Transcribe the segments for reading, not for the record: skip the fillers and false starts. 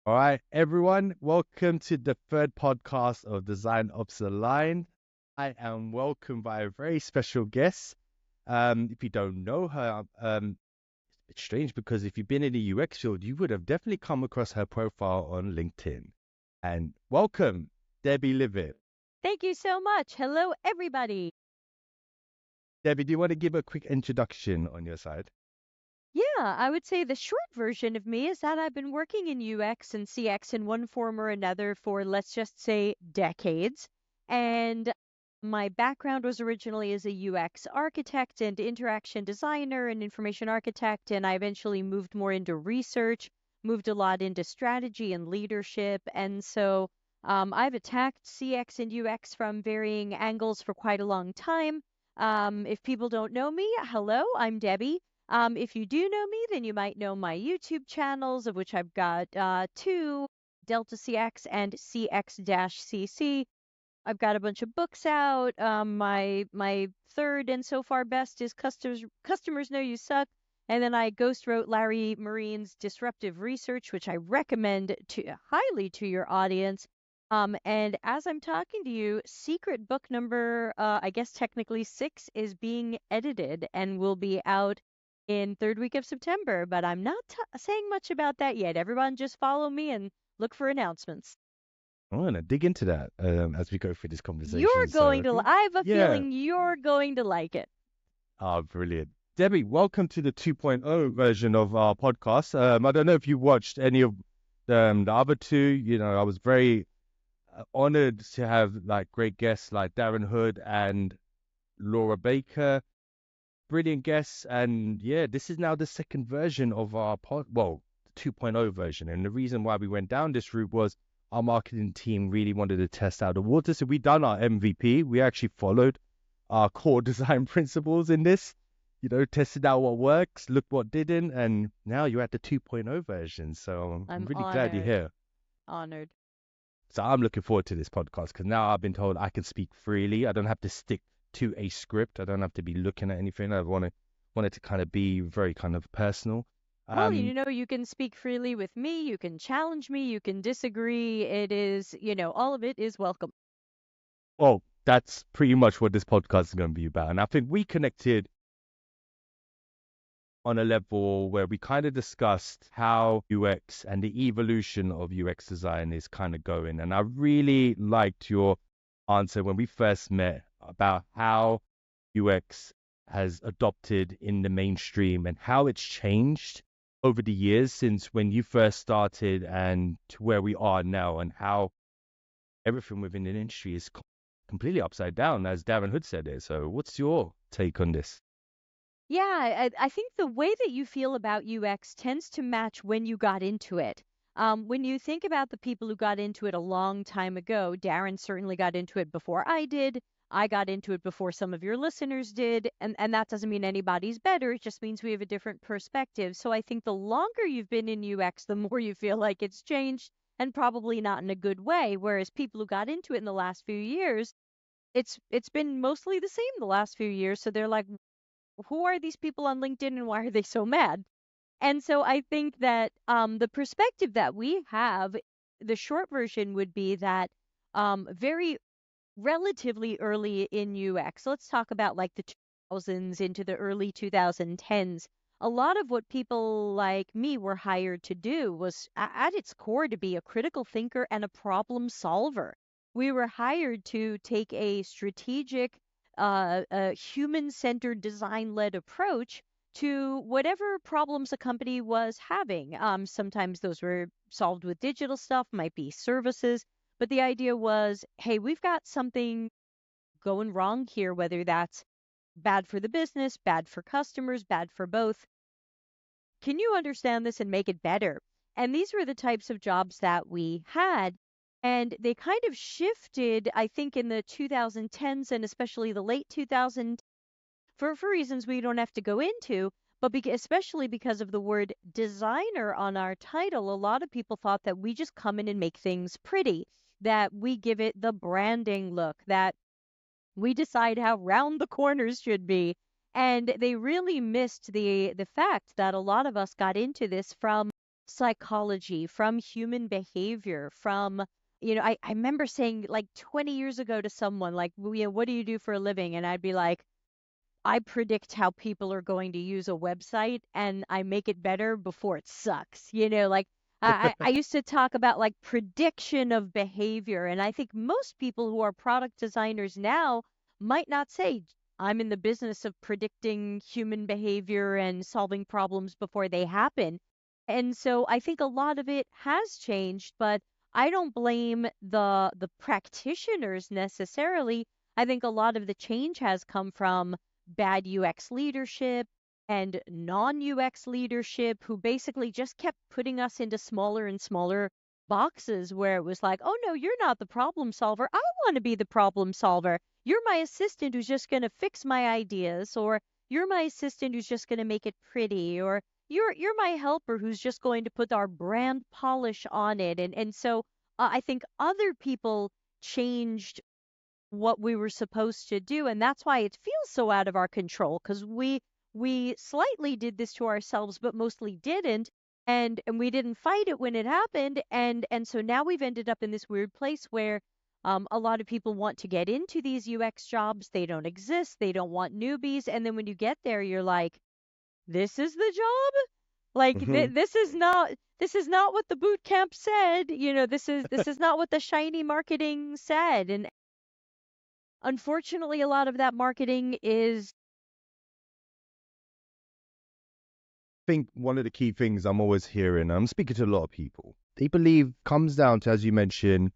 All right, everyone, welcome to the third podcast of Design Ops Aligned. I am welcomed by a very special guest. If you don't know her, it's strange because if you've been in the UX field, you would have definitely come across her profile on LinkedIn. And welcome, Debbie Levitt. Thank you so much. Hello, everybody. Debbie, do you want to give a quick introduction on your side? Yeah, I would say the short version of me is that I've been working in UX and CX in one form or another for, let's just say, decades. And my background was originally as a UX architect and interaction designer and information architect. And I eventually moved more into research, moved a lot into strategy and leadership. And so I've attacked CX and UX from varying angles for quite a long time. If people don't know me, hello, I'm Debbie. If you do know me, then you might know my YouTube channels, of which I've got two, Delta CX and CX-CC. I've got a bunch of books out. My third and so far best is Customers Know You Suck. And then I ghost wrote Larry Marine's Disruptive Research, which I recommend highly to your audience. And as I'm talking to you, secret book number, I guess technically 6 is being edited and will be out in third week of September, but I'm not saying much about that yet. Everyone just follow me and look for announcements. I'm going to dig into that as we go through this You're conversation. going So, to, I have a yeah. feeling you're going to like it. Ah, brilliant. Debbie, welcome to the 2.0 version of our podcast. I don't know if you watched any of the other two. I was very honored to have like great guests like Darren Hood and Laura Baker. Brilliant guests. And yeah, this is now the second version of our the 2.0 version. And the reason why we went down this route was our marketing team really wanted to test out the water. So we done our MVP. We actually followed our core design principles in this, tested out what works, looked what didn't, and now you're at the 2.0 version. So I'm I'm really glad you're honored, here. honored. So I'm looking forward to this podcast because now I've been told I can speak freely. I don't have to stick to a script. I don't have to be looking at anything. I want it to kind of be very kind of personal. Well, Um, you can speak freely with me, you can challenge me, you can disagree. It is, all of it is welcome. well, that's pretty much what this podcast is going to be about. And I think we connected on a level where we kind of discussed how UX and the evolution of UX design is kind of going. And I really liked your answer when we first met about how UX has adopted in the mainstream and how it's changed over the years since when you first started and to where we are now, and how everything within the industry is completely upside down, as Darren Hood said it. So, what's your take on this? Yeah, I think the way that you feel about UX tends to match when you got into it. When you think about the people who got into it a long time ago, Darren certainly got into it before I did. I got into it before some of your listeners did, and that doesn't mean anybody's better. It just means we have a different perspective. So I think the longer you've been in UX, the more you feel like it's changed, and probably not in a good way. Whereas people who got into it in the last few years, it's been mostly the same the last few years. So they're like, who are these people on LinkedIn and why are they so mad? And so I think that the perspective that we have, the short version would be that very relatively early in UX, let's talk about like the 2000s into the early 2010s. A lot of what people like me were hired to do was at its core to be a critical thinker and a problem solver. We were hired to take a strategic, a human-centered design-led approach to whatever problems a company was having. Sometimes those were solved with digital stuff, might be services, but the idea was, hey, we've got something going wrong here, whether that's bad for the business, bad for customers, bad for both. Can you understand this and make it better? And these were the types of jobs that we had. And they kind of shifted, I think, in the 2010s and especially the late 2000s for reasons we don't have to go into, but especially because of the word designer on our title, a lot of people thought that we just come in and make things pretty, that we give it the branding look, that we decide how round the corners should be. And they really missed the fact that a lot of us got into this from psychology, from human behavior, from, I remember saying like 20 years ago to someone, like, what do you do for a living? And I'd be like, I predict how people are going to use a website and I make it better before it sucks. Like I used to talk about like prediction of behavior. And I think most people who are product designers now might not say, I'm in the business of predicting human behavior and solving problems before they happen. And so I think a lot of it has changed, but I don't blame the practitioners necessarily. I think a lot of the change has come from bad UX leadership and non UX leadership who basically just kept putting us into smaller and smaller boxes where it was like, oh no, you're not the problem solver. I want to be the problem solver. You're my assistant who's just going to fix my ideas, or you're my assistant who's just going to make it pretty, or you're my helper who's just going to put our brand polish on it. And so I think other people changed what we were supposed to do, and that's why it feels so out of our control, because we slightly did this to ourselves but mostly didn't, and we didn't fight it when it happened, and so now we've ended up in this weird place where a lot of people want to get into these UX jobs. They don't exist, they don't want newbies, and then when you get there you're like, this is the job? Like Mhm. this is not what the boot camp said. This is not what the shiny marketing said. And unfortunately, a lot of that marketing is. I think one of the key things I'm always hearing, I'm speaking to a lot of people, they believe comes down to, as you mentioned,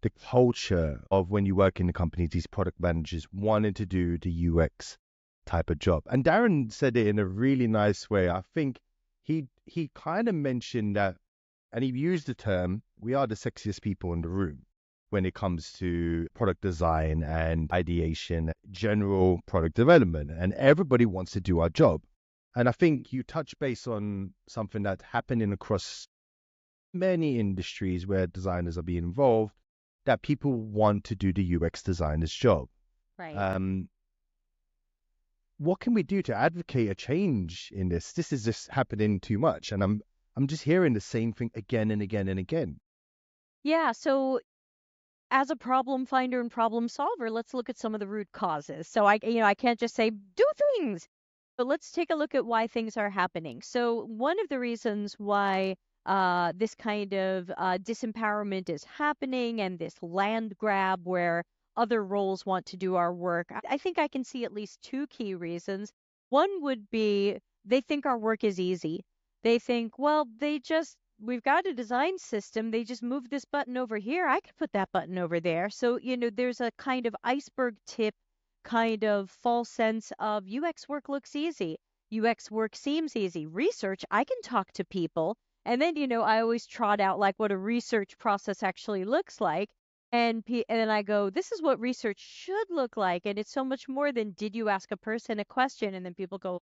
the culture of when you work in the companies, these product managers wanting to do the UX type of job. And Darren said it in a really nice way. I think he kind of mentioned that, and he used the term, we are the sexiest people in the room when it comes to product design and ideation, general product development, and everybody wants to do our job. And I think you touch base on something that's happening across many industries where designers are being involved, that people want to do the UX designer's job. Right. Um, what can we do to advocate a change in this? This is just happening too much, and I'm just hearing the same thing again and again and again. Yeah, so as a problem finder and problem solver, let's look at some of the root causes. So I can't just say do things, but let's take a look at why things are happening. So one of the reasons why this kind of disempowerment is happening and this land grab where other roles want to do our work, I think I can see at least two key reasons. One would be they think our work is easy. They think, well, we've got a design system. They just move this button over here. I could put that button over there. So, there's a kind of iceberg tip, kind of false sense of UX work looks easy. UX work seems easy. Research, I can talk to people. And then, I always trot out like what a research process actually looks like. And then I go, this is what research should look like. And it's so much more than did you ask a person a question? And then people go,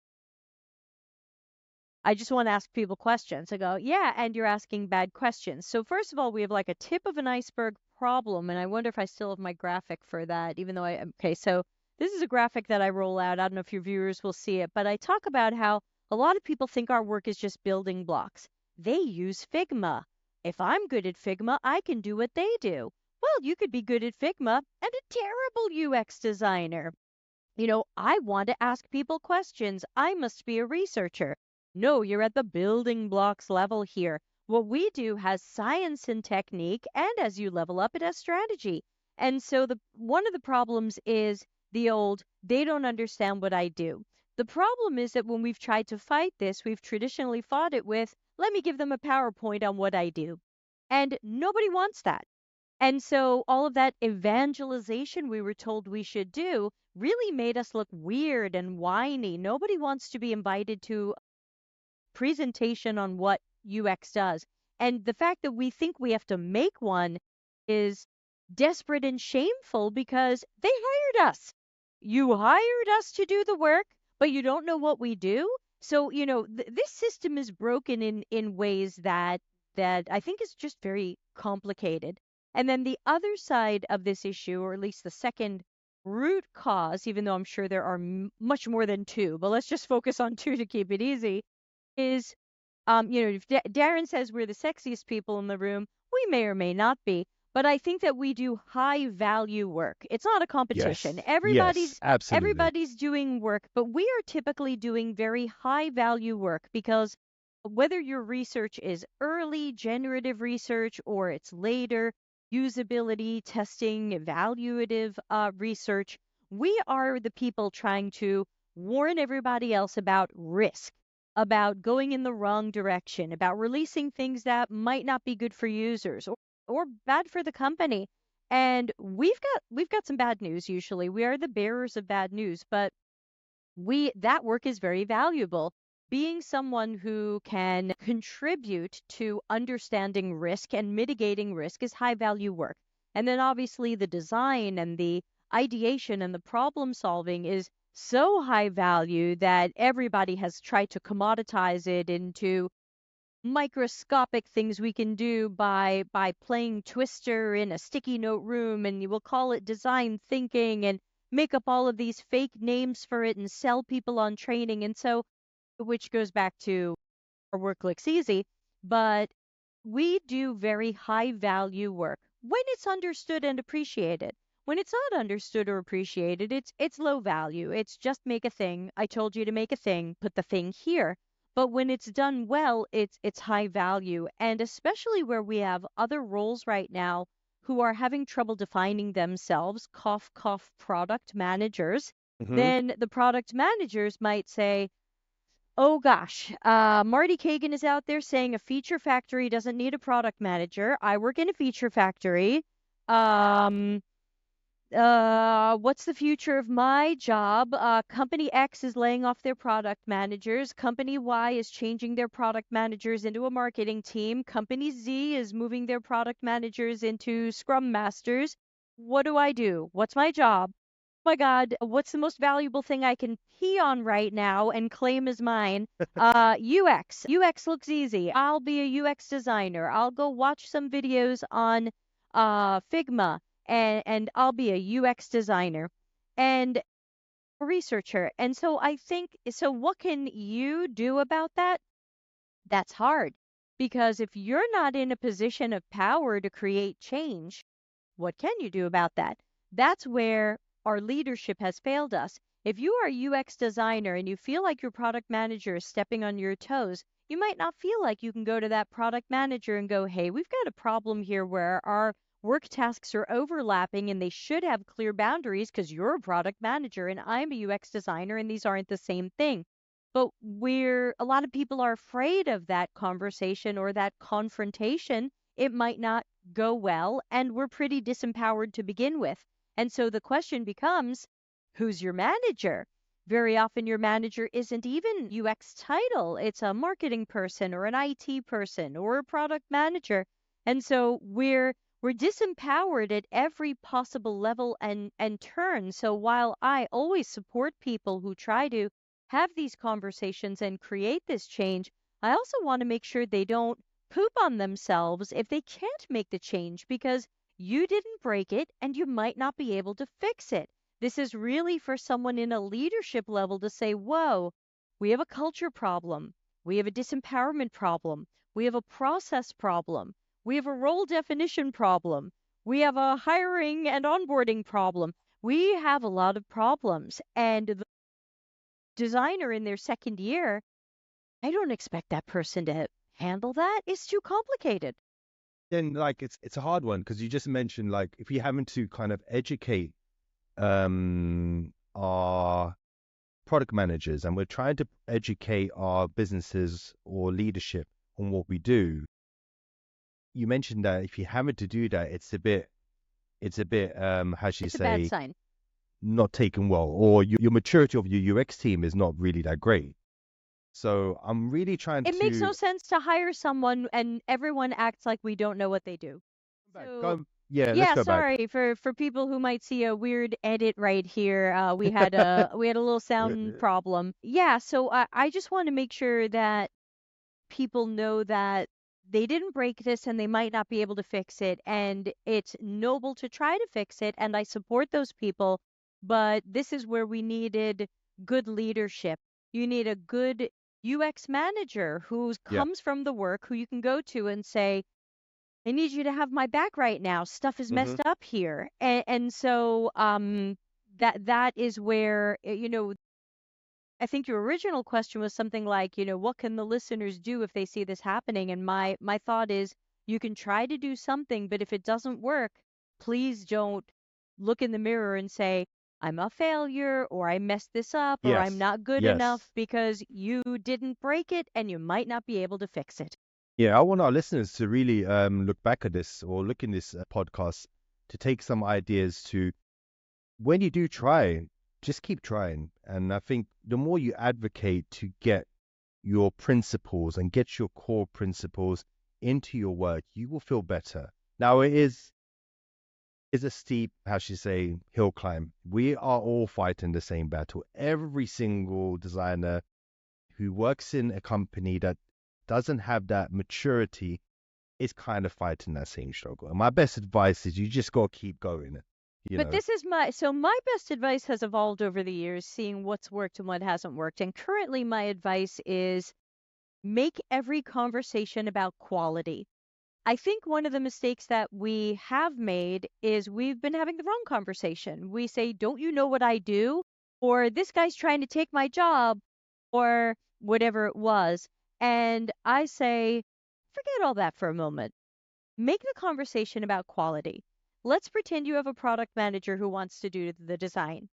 I just want to ask people questions. I go, yeah, and you're asking bad questions. So first of all, we have like a tip of an iceberg problem, and I wonder if I still have my graphic for that, even though okay, so this is a graphic that I roll out. I don't know if your viewers will see it, but I talk about how a lot of people think our work is just building blocks. They use Figma. If I'm good at Figma, I can do what they do. Well, you could be good at Figma and a terrible UX designer. I want to ask people questions. I must be a researcher. No, you're at the building blocks level here. What we do has science and technique, and as you level up, it has strategy. And so one of the problems is the old, they don't understand what I do. The problem is that when we've tried to fight this, we've traditionally fought it with, let me give them a PowerPoint on what I do. And nobody wants that. And so all of that evangelization we were told we should do really made us look weird and whiny. Nobody wants to be invited to a presentation on what UX does. And the fact that we think we have to make one is desperate and shameful because they hired us. You hired us to do the work, but you don't know what we do. So, this system is broken in ways that I think is just very complicated. And then the other side of this issue, or at least the second root cause, even though I'm sure there are much more than two, but let's just focus on two to keep it easy, is If Darren says we're the sexiest people in the room, we may or may not be. But I think that we do high value work. It's not a competition. Yes. Yes. Absolutely. Everybody's doing work, but we are typically doing very high value work because whether your research is early generative research or it's later usability testing, evaluative research, we are the people trying to warn everybody else about risk, about going in the wrong direction, about releasing things that might not be good for users or bad for the company. And we've got some bad news usually. We are the bearers of bad news, but we that work is very valuable. Being someone who can contribute to understanding risk and mitigating risk is high value work. And then obviously the design and the ideation and the problem solving is so high value that everybody has tried to commoditize it into microscopic things we can do by playing Twister in a sticky note room, and you will call it design thinking and make up all of these fake names for it and sell people on training. And so, which goes back to our work looks easy, but we do very high value work when it's understood and appreciated. When it's not understood or appreciated, it's low value. It's just make a thing. I told you to make a thing, put the thing here. But when it's done well, it's high value. And especially where we have other roles right now who are having trouble defining themselves, cough, cough, product managers, Hmm. then the product managers might say, oh gosh, Marty Kagan is out there saying a feature factory doesn't need a product manager. I work in a feature factory. Um, what's the future of my job? Company X is laying off their product managers. Company Y is changing their product managers into a marketing team. Company Z is moving their product managers into scrum masters. What do I do? What's my job? My God, what's the most valuable thing I can pee on right now and claim as mine? UX. UX looks easy. I'll be a UX designer. I'll go watch some videos on Figma and I'll be a UX designer and a researcher. And so I think, so what can you do about that? That's hard because if you're not in a position of power to create change, what can you do about that? That's where our leadership has failed us. If you are a UX designer and you feel like your product manager is stepping on your toes, you might not feel like you can go to that product manager and go, hey, we've got a problem here where our work tasks are overlapping and they should have clear boundaries because you're a product manager and I'm a UX designer and these aren't the same thing. But a lot of people are afraid of that conversation or that confrontation. It might not go well, and we're pretty disempowered to begin with. And so the question becomes, who's your manager? Very often your manager isn't even UX title. It's a marketing person or an IT person or a product manager. And so we're disempowered at every possible level and turn. So while I always support people who try to have these conversations and create this change, I also want to make sure they don't poop on themselves if they can't make the change because you didn't break it and you might not be able to fix it. This is really for someone in a leadership level to say, whoa, we have a culture problem. We have a disempowerment problem. We have a process problem. We have a role definition problem. We have a hiring and onboarding problem. We have a lot of problems. And the designer in their second year, I don't expect that person to handle that. It's too complicated. Then like it's a hard one because you just mentioned like if you're having to kind of educate our product managers and we're trying to educate our businesses or leadership on what we do. You mentioned that if you're having to do that, it's a bit how should you It's a bad say, sign. not taken well, or your maturity of your UX team is not really that great. So I'm really trying It makes no to sense to hire someone and everyone acts like we don't know what they do. So, yeah, let's yeah, go back. sorry for people who might see a weird edit right here. We had a little sound problem. Yeah, so I just want to make sure that people know that they didn't break this and they might not be able to fix it. And it's noble to try to fix it. And I support those people. But this is where we needed good leadership. You need a good UX manager who Yeah. comes from the work, who you can go to and say, I need you to have my back right now. Stuff is Mm-hmm. messed up here. And so that is where, I think your original question was something like, what can the listeners do if they see this happening? And my thought is you can try to do something, but if it doesn't work, please don't look in the mirror and say, I'm a failure, or I messed this up, or I'm Yes. not good enough, Yes. because you didn't break it and you might not be able to fix it. Yeah, I want our listeners to really look back at this or look in this podcast to take some ideas to when you do try, just keep trying. And I think the more you advocate to get your principles and get your core principles into your work, you will feel better. Now, it is a steep, how should you say, hill climb. We are all fighting the same battle. Every single designer who works in a company that doesn't have that maturity is kind of fighting that same struggle. And my best advice is you just got to keep going, you But know. this is my best advice has evolved over the years, seeing what's worked and what hasn't worked. And currently my advice is make every conversation about quality. I think one of the mistakes that we have made is we've been having the wrong conversation. We say, don't you know what I do? Or this guy's trying to take my job, or whatever it was. And I say, forget all that for a moment. Make the conversation about quality. Let's pretend you have a product manager who wants to do the design.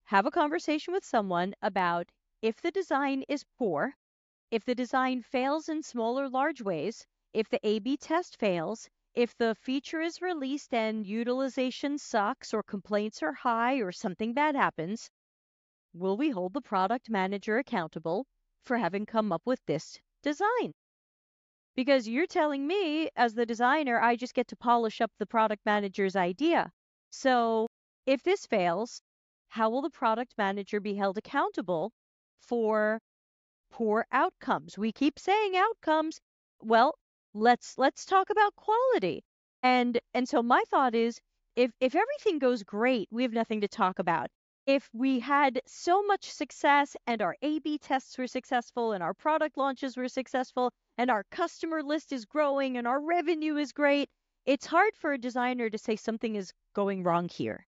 Have a conversation with someone about if the design is poor, if the design fails in small or large ways, if the A/B test fails, if the feature is released and utilization sucks or complaints are high or something bad happens, will we hold the product manager accountable for having come up with this design? Because you're telling me, as the designer, I just get to polish up the product manager's idea. So if this fails, how will the product manager be held accountable for poor outcomes? We keep saying outcomes. Well, let's talk about quality. And so my thought is, if everything goes great, we have nothing to talk about. If we had so much success and our A/B tests were successful and our product launches were successful and our customer list is growing and our revenue is great, it's hard for a designer to say something is going wrong here.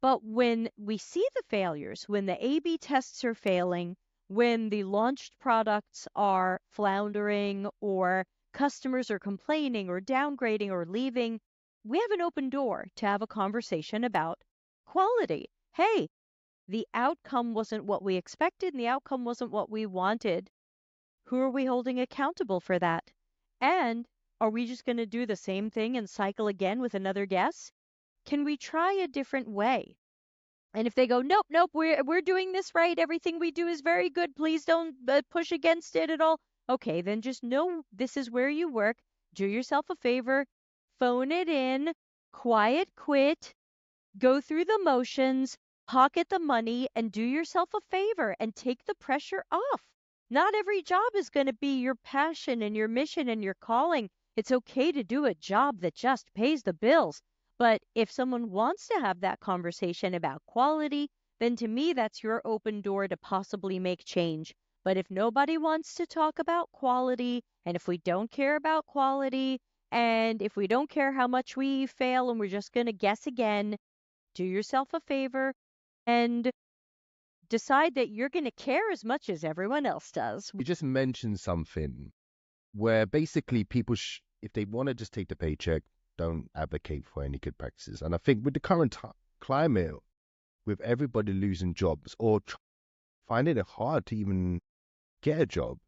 But when we see the failures, when the A/B tests are failing, when the launched products are floundering, or customers are complaining or downgrading or leaving, we have an open door to have a conversation about quality. Hey, the outcome wasn't what we expected and the outcome wasn't what we wanted. Who are we holding accountable for that? And are we just going to do the same thing and cycle again with another guess? Can we try a different way? And if they go, nope, nope, we're doing this right. Everything we do is very good. Please don't push against it at all. Okay, then just know this is where you work. Do yourself a favor, phone it in, quiet quit, go through the motions, pocket the money, and do yourself a favor and take the pressure off. Not every job is going to be your passion and your mission and your calling. It's okay to do a job that just pays the bills. But if someone wants to have that conversation about quality, then to me, that's your open door to possibly make change. But if nobody wants to talk about quality, and if we don't care about quality, and if we don't care how much we fail and we're just going to guess again, do yourself a favor and decide that you're going to care as much as everyone else does. You just mentioned something where basically people, if they want to just take the paycheck, don't advocate for any good practices. And I think with the current climate, with everybody losing jobs or finding it hard to even get a job,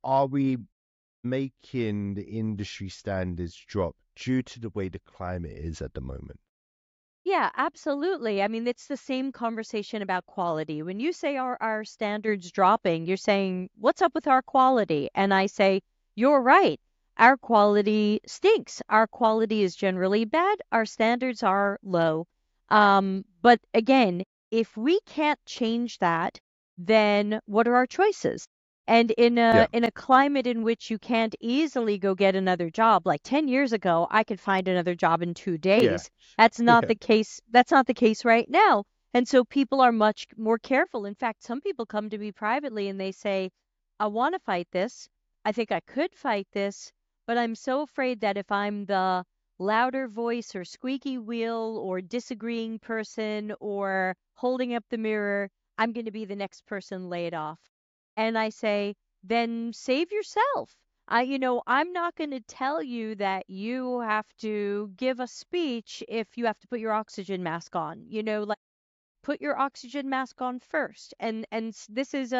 are we making the industry standards drop due to the way the climate is at the moment? Yeah, absolutely. I mean, it's the same conversation about quality. When you say our standards dropping, you're saying, what's up with our quality? And I say, you're right. Our quality stinks. Our quality is generally bad. Our standards are low. But again, if we can't change that, then what are our choices? And in Yeah, a climate in which you can't easily go get another job, like 10 years ago, I could find another job in 2 yeah, days. That's not yeah, the case. That's not the case right now. And so people are much more careful. In fact, some people come to me privately and they say, I want to fight this. I think I could fight this, but I'm so afraid that if I'm the louder voice or squeaky wheel or disagreeing person or holding up the mirror, I'm going to be the next person laid off. And I say, then save yourself. I'm not going to tell you that you have to give a speech if you have to put your oxygen mask on. Like put your oxygen mask on first. This is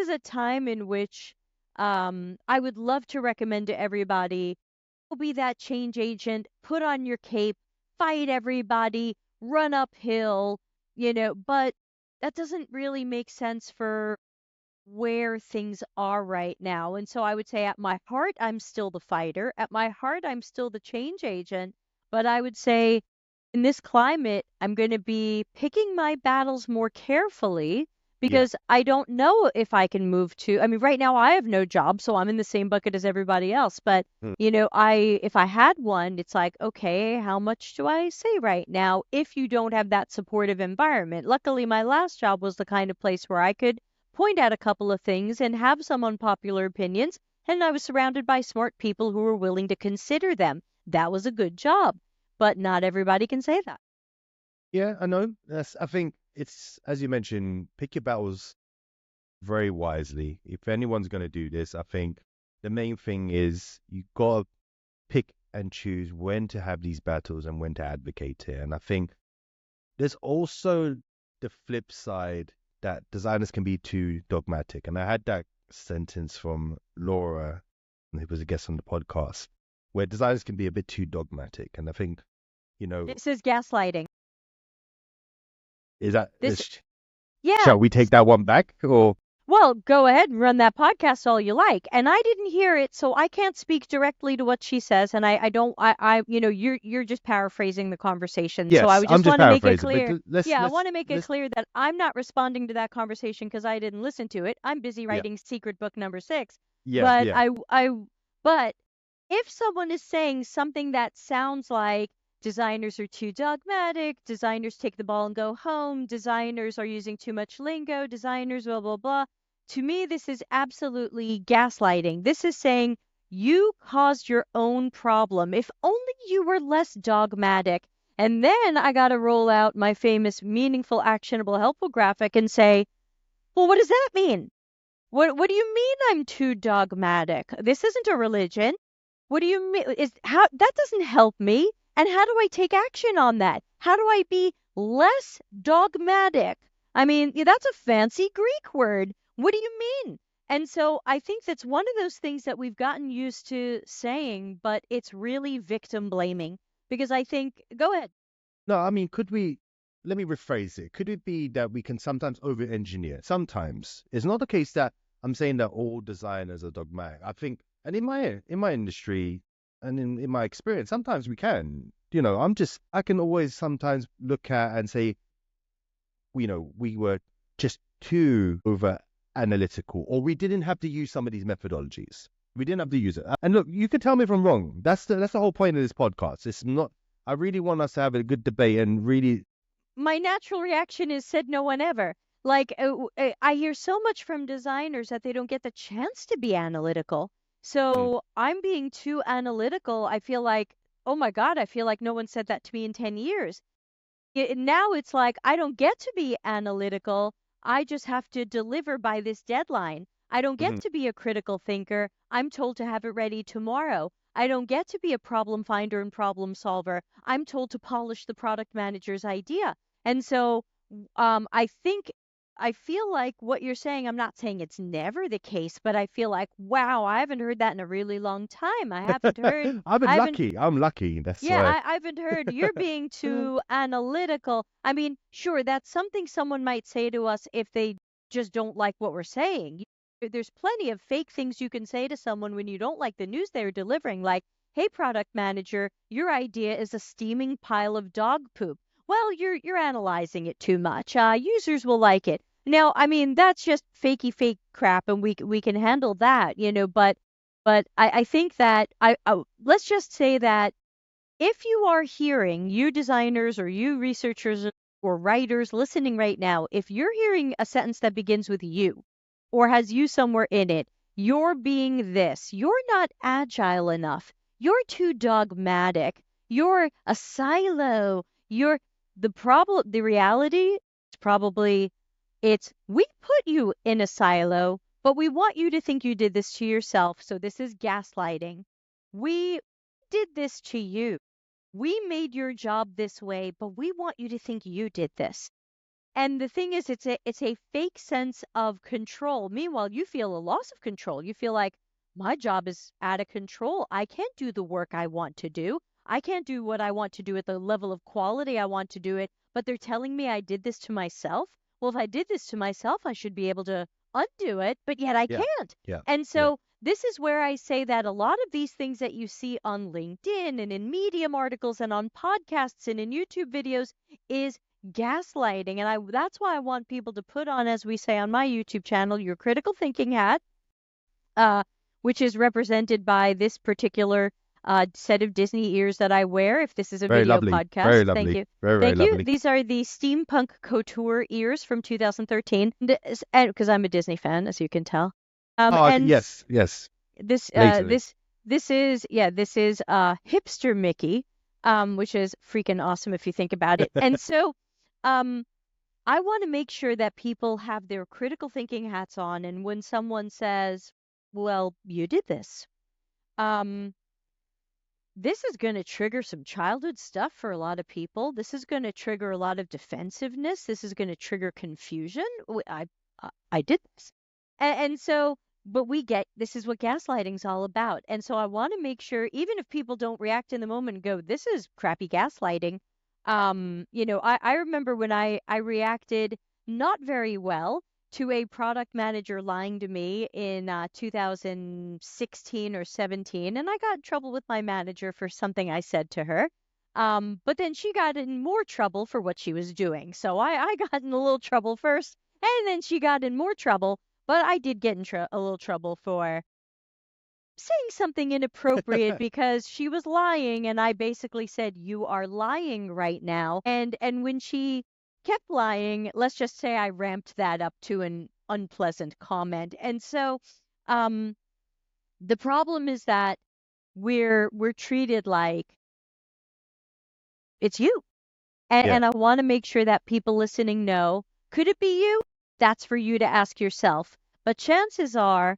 a time in which I would love to recommend to everybody, be that change agent, put on your cape, fight everybody, run uphill, but that doesn't really make sense for where things are right now. And so I would say at my heart, I'm still the fighter. At my heart, I'm still the change agent. But I would say in this climate, I'm going to be picking my battles more carefully Yeah. because I don't know if I can move to. I mean, right now I have no job, so I'm in the same bucket as everybody else. But Mm. if I had one, it's like, okay, how much do I say right now if you don't have that supportive environment? Luckily, my last job was the kind of place where I could point out a couple of things and have some unpopular opinions, and I was surrounded by smart people who were willing to consider them. That was a good job, but not everybody can say that. Yeah, I know. I think it's, as you mentioned, pick your battles very wisely. If anyone's going to do this, I think the main thing is you got to pick and choose when to have these battles and when to advocate it. And I think there's also the flip side that designers can be too dogmatic. And I had that sentence from Laura, who was a guest on the podcast, where designers can be a bit too dogmatic. And I think, you know, This is gaslighting. is that, This, is, yeah. shall we take that one back? Or, Well, go ahead and run that podcast all you like. And I didn't hear it, so I can't speak directly to what she says. And I don't, you're just paraphrasing the conversation. So I yes, would I'm just just want to make it paraphrasing, but clear. let's, Yeah, I let's, want to make it let's, clear that I'm not responding to that conversation because I didn't listen to it. I'm busy yeah, writing secret book number 6. yeah, But yeah. but if someone is saying something that sounds like designers are too dogmatic, designers take the ball and go home, designers are using too much lingo, designers blah blah blah, to me, this is absolutely gaslighting. This is saying you caused your own problem. If only you were less dogmatic. And then I got to roll out my famous meaningful, actionable, helpful graphic and say, well, what does that mean? What do you mean I'm too dogmatic? This isn't a religion. What do you mean? Is how that doesn't help me. And how do I take action on that? How do I be less dogmatic? I mean, yeah, that's a fancy Greek word. What do you mean? And so I think that's one of those things that we've gotten used to saying, but it's really victim blaming because I think, go ahead. No, I mean, let me rephrase it. Could it be that we can sometimes over-engineer? Sometimes. It's not the case that I'm saying that all designers are dogmatic. I think, and in my industry and in my experience, sometimes we can. I can always sometimes look at and say, we were just too over analytical, or we didn't have to use some of these methodologies. We didn't have to use it. And look, you can tell me if I'm wrong. That's the whole point of this podcast. It's not. I really want us to have a good debate and really. My natural reaction is said no one ever. Like, I hear so much from designers that they don't get the chance to be analytical. Mm, So I'm being too analytical. I feel like, oh my God, I feel like no one said that to me in 10 years. Now it's like I don't get to be analytical. I just have to deliver by this deadline. I don't get mhm. to be a critical thinker. I'm told to have it ready tomorrow. I don't get to be a problem finder and problem solver. I'm told to polish the product manager's idea. And so I feel like what you're saying, I'm not saying it's never the case, but I feel like, wow, I haven't heard that in a really long time. I've been I haven't lucky. I'm lucky. That's yeah, why. I haven't heard you're being too analytical. I mean, sure, that's something someone might say to us if they just don't like what we're saying. There's plenty of fake things you can say to someone when you don't like the news they're delivering, like, "Hey, product manager, your idea is a steaming pile of dog poop." Well, you're analyzing it too much. Users will like it. Now, I mean, that's just fakey fake crap, and we can handle that, but I think that let's just say that if you are hearing, you designers or you researchers or writers listening right now, if you're hearing a sentence that begins with you or has you somewhere in it, you're being this, you're not agile enough, you're too dogmatic, you're a silo, you're the reality is probably we put you in a silo, but we want you to think you did this to yourself. So this is gaslighting. We did this to you. We made your job this way, but we want you to think you did this. And the thing is, it's a fake sense of control. Meanwhile, you feel a loss of control. You feel like my job is out of control. I can't do the work I want to do. I can't do what I want to do at the level of quality I want to do it, but they're telling me I did this to myself. Well, if I did this to myself, I should be able to undo it, but yet I Yeah. can't. Yeah. And Yeah. so this is where I say that a lot of these things that you see on LinkedIn and in Medium articles and on podcasts and in YouTube videos is gaslighting. And that's why I want people to put on, as we say on my YouTube channel, your critical thinking hat, which is represented by this particular set of Disney ears that I wear. If this is a Very video lovely. podcast, Very thank lovely. you. Very, very Thank you. lovely. These are the Steampunk Couture ears from 2013, because I'm a Disney fan, as you can tell. Oh, And yes. Yes. this Blatantly. this is hipster Mickey, which is freaking awesome if you think about it. And so, I want to make sure that people have their critical thinking hats on, and when someone says, "Well, you did this," um, this is going to trigger some childhood stuff for a lot of people. This is going to trigger a lot of defensiveness. This is going to trigger confusion. I did this. And so, but we get this is what gaslighting's all about. And so I want to make sure, even if people don't react in the moment and go, this is crappy gaslighting. I remember when I reacted not very well to a product manager lying to me in 2016 or 17, and I got in trouble with my manager for something I said to her. But then she got in more trouble for what she was doing. So I got in a little trouble first, and then she got in more trouble. But I did get in a little trouble for saying something inappropriate because she was lying, and I basically said, "You are lying right now." And when she kept lying, let's just say I ramped that up to an unpleasant comment. And so the problem is that we're treated like it's you. Yeah. And I want to make sure that people listening know, could it be you? That's for you to ask yourself. But chances are,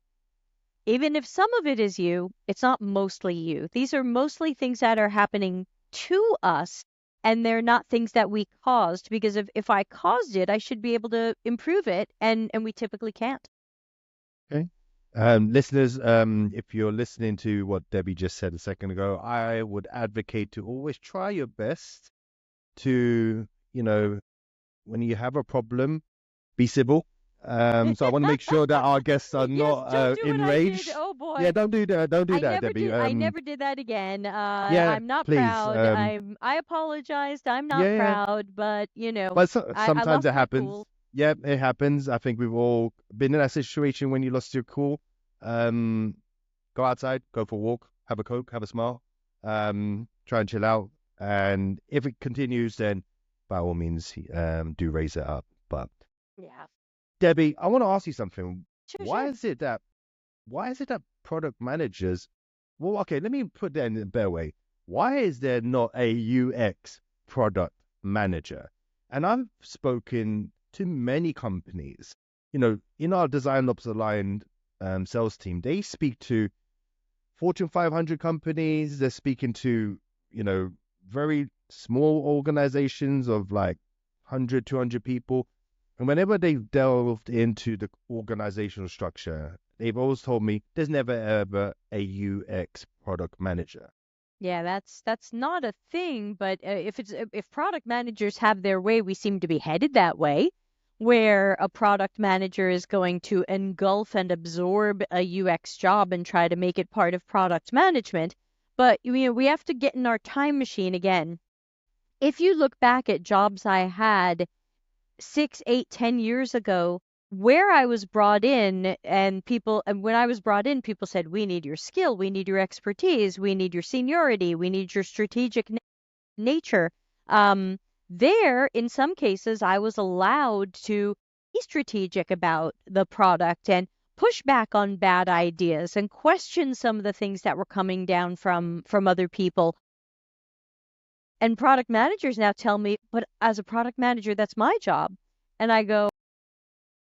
even if some of it is you, it's not mostly you. These are mostly things that are happening to us, and they're not things that we caused, because if I caused it, I should be able to improve it, and we typically can't. Okay. Listeners, if you're listening to what Debbie just said a second ago, I would advocate to always try your best to, when you have a problem, be civil. So I want to make sure that our guests are Yes, not don't do what I did. enraged. Oh boy. Yeah, don't do that. Don't do I that, never Debbie. did. I never did that again. Yeah, I'm not please. proud. I apologized. I'm not Yeah, yeah. proud, but But I sometimes lost it my happens. cool. Yeah, it happens. I think we've all been in that situation when you lost your cool. Go outside, go for a walk, have a Coke, have a smile, try and chill out. And if it continues, then by all means, do raise it up. But Yeah. Debbie, I want to ask you something. Sure, Why sure. is it that product managers, well, okay, let me put that in a better way. Why is there not a UX product manager? And I've spoken to many companies, in our Design Ops Aligned sales team, they speak to Fortune 500 companies. They're speaking to, very small organizations of like 100, 200 people. And whenever they've delved into the organizational structure, they've always told me there's never ever a UX product manager. Yeah, that's not a thing, but if product managers have their way, we seem to be headed that way, where a product manager is going to engulf and absorb a UX job and try to make it part of product management. But we have to get in our time machine again. If you look back at jobs I had 6, 8, 10 years ago, where I was brought in, and when I was brought in, people said, we need your skill, we need your expertise, we need your seniority, we need your strategic nature. There, in some cases, I was allowed to be strategic about the product and push back on bad ideas and question some of the things that were coming down from other people. And product managers now tell me, but as a product manager, that's my job. And I go,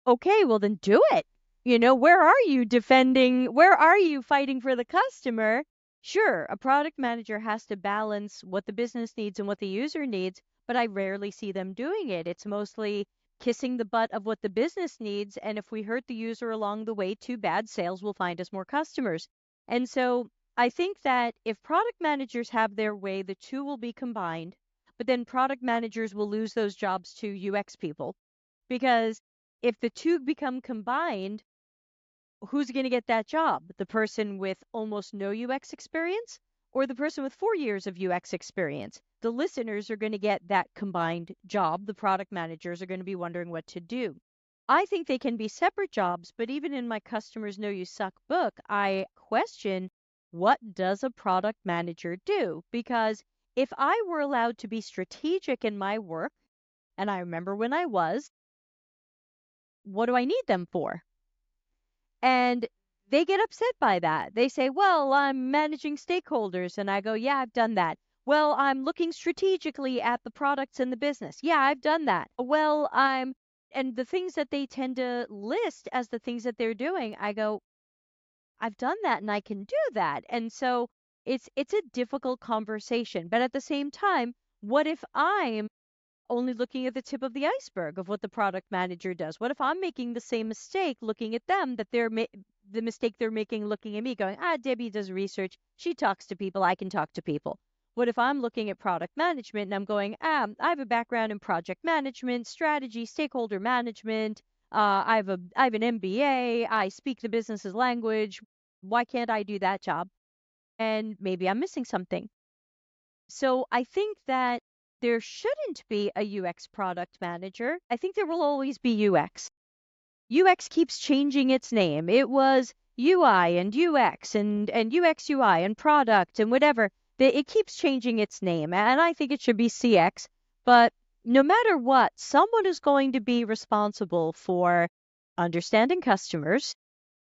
okay, well then do it. Where are you defending? Where are you fighting for the customer? Sure, a product manager has to balance what the business needs and what the user needs, but I rarely see them doing it. It's mostly kissing the butt of what the business needs. And if we hurt the user along the way, too bad, sales will find us more customers. And so I think that if product managers have their way, the two will be combined, but then product managers will lose those jobs to UX people because if the two become combined, who's going to get that job? The person with almost no UX experience or the person with 4 years of UX experience? The listeners are going to get that combined job. The product managers are going to be wondering what to do. I think they can be separate jobs, but even in my Customers Know You Suck book, I question what does a product manager do? Because if I were allowed to be strategic in my work, and I remember when I was, what do I need them for? And they get upset by that. They say, well, I'm managing stakeholders. And I go, yeah, I've done that. Well, I'm looking strategically at the products in the business. Yeah, I've done that. Well, and the things that they tend to list as the things that they're doing, I go, I've done that and I can do that. And so it's a difficult conversation. But at the same time, what if I'm only looking at the tip of the iceberg of what the product manager does? What if I'm making the same mistake looking at them that the mistake they're making looking at me going, Debbie does research. She talks to people. I can talk to people. What if I'm looking at product management and I'm going, I have a background in project management, strategy, stakeholder management. I have an MBA. I speak the business's language. Why can't I do that job? And maybe I'm missing something. So I think that there shouldn't be a UX product manager. I think there will always be UX. UX keeps changing its name. It was UI and UX and UX UI and product and whatever. It keeps changing its name. And I think it should be CX. But no matter what, someone is going to be responsible for understanding customers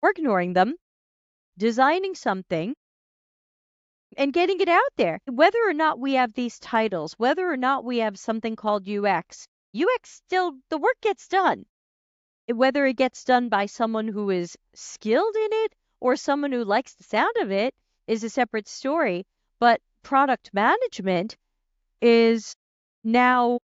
or ignoring them, designing something, and getting it out there. Whether or not we have these titles, whether or not we have something called UX, UX still, the work gets done. Whether it gets done by someone who is skilled in it or someone who likes the sound of it is a separate story. But product management is now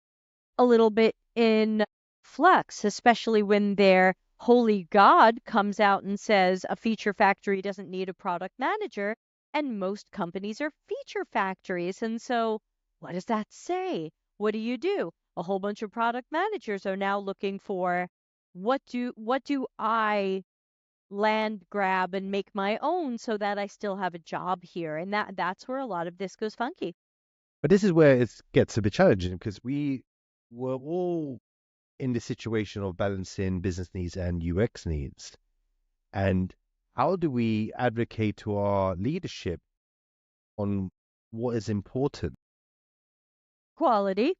a little bit in flux, especially when their holy God comes out and says a feature factory doesn't need a product manager. And most companies are feature factories. And so what does that say? What do you do? A whole bunch of product managers are now looking for what do I land grab and make my own so that I still have a job here? And that's where a lot of this goes funky. But this is where it gets a bit challenging because we were all in the situation of balancing business needs and UX needs. And how do we advocate to our leadership on what is important? Quality.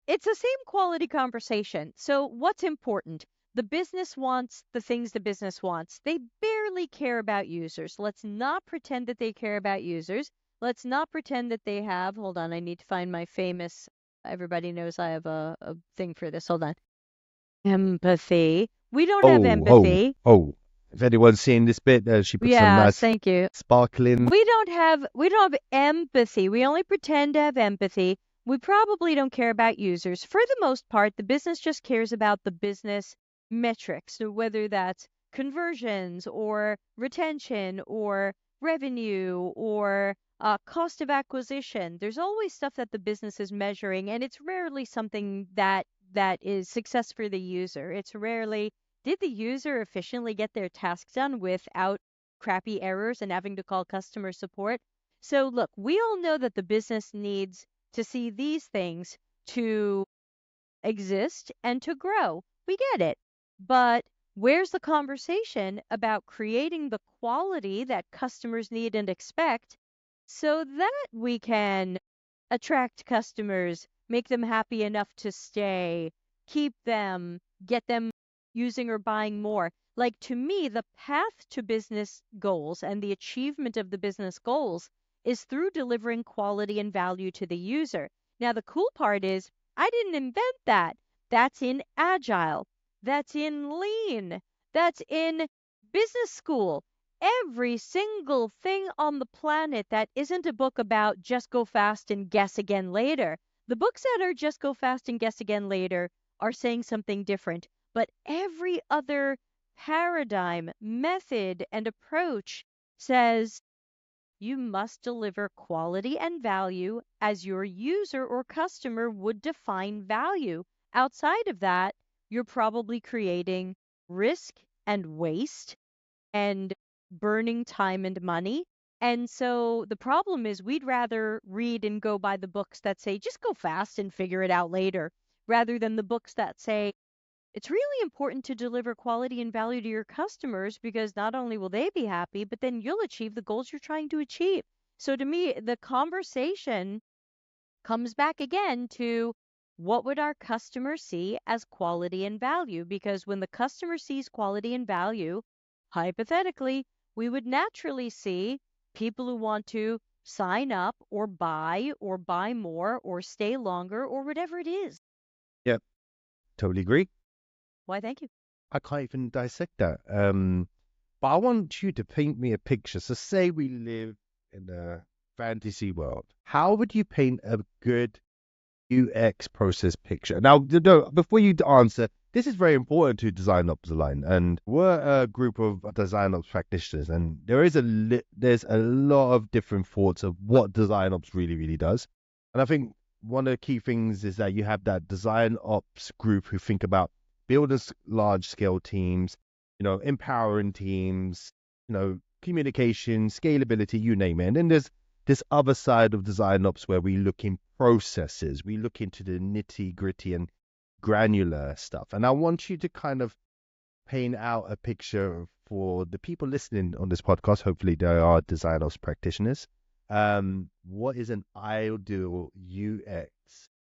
It's the same quality conversation. So what's important? The business wants the things the business wants. They barely care about users. Let's not pretend that they care about users. Let's not pretend that they have, hold on, I need to find my famous, everybody knows I have a thing for this. Hold on. Empathy. We don't have empathy. If anyone's seen this bit, she put some nice thank you. sparkling. We don't have empathy. We only pretend to have empathy. We probably don't care about users. For the most part, the business just cares about the business metrics. So whether that's conversions or retention or revenue or cost of acquisition, there's always stuff that the business is measuring, and it's rarely something that is success for the user. It's rarely, did the user efficiently get their tasks done without crappy errors and having to call customer support? So look, we all know that the business needs to see these things to exist and to grow. We get it. But where's the conversation about creating the quality that customers need and expect so that we can attract customers, make them happy enough to stay, keep them, get them using or buying more. Like to me, the path to business goals and the achievement of the business goals is through delivering quality and value to the user. Now, the cool part is I didn't invent that. That's in Agile. That's in Lean. That's in business school. Every single thing on the planet that isn't a book about just go fast and guess again later. The books that are just go fast and guess again later are saying something different. But every other paradigm, method, and approach says you must deliver quality and value as your user or customer would define value. Outside of that, you're probably creating risk and waste and burning time and money. And so the problem is we'd rather read and go by the books that say just go fast and figure it out later, rather than the books that say it's really important to deliver quality and value to your customers because not only will they be happy, but then you'll achieve the goals you're trying to achieve. So to me, the conversation comes back again to what would our customer see as quality and value? Because when the customer sees quality and value, hypothetically, we would naturally see people who want to sign up or buy more or stay longer or whatever it is. Yep, totally agree. Why, thank you. I can't even dissect that. But I want you to paint me a picture. So say we live in a fantasy world. How would you paint a good UX process picture? Now, before you answer, this is very important to Design Ops Align, and we're a group of Design Ops practitioners, and there's a lot of different thoughts of what Design Ops really does. And I think one of the key things is that you have that Design Ops group who think about building large scale teams, empowering teams, communication, scalability, you name it. And then there's this other side of Design Ops where we look in processes, we look into the nitty gritty and granular stuff. And I want you to kind of paint out a picture for the people listening on this podcast. Hopefully they are Design Ops practitioners. What is an ideal UX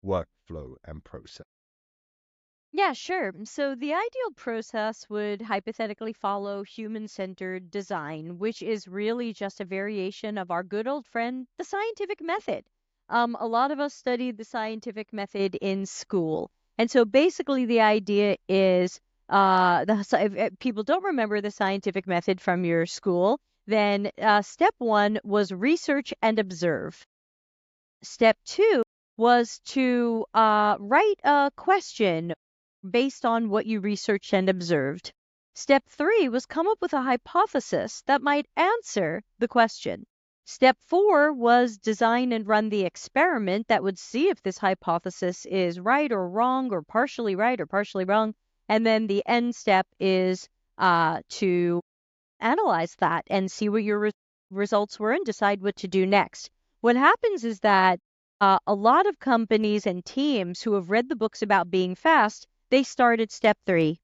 workflow and process? Yeah, sure. So the ideal process would hypothetically follow human-centered design, which is really just a variation of our good old friend, the scientific method. A lot of us studied the scientific method in school. And so basically the idea is if people don't remember the scientific method from your school, then step one was research and observe. Step two was to write a question based on what you researched and observed. Step three was come up with a hypothesis that might answer the question. Step four was design and run the experiment that would see if this hypothesis is right or wrong or partially right or partially wrong. And then the end step is to analyze that and see what your results were and decide what to do next. What happens is that a lot of companies and teams who have read the books about being fast, they start at step three.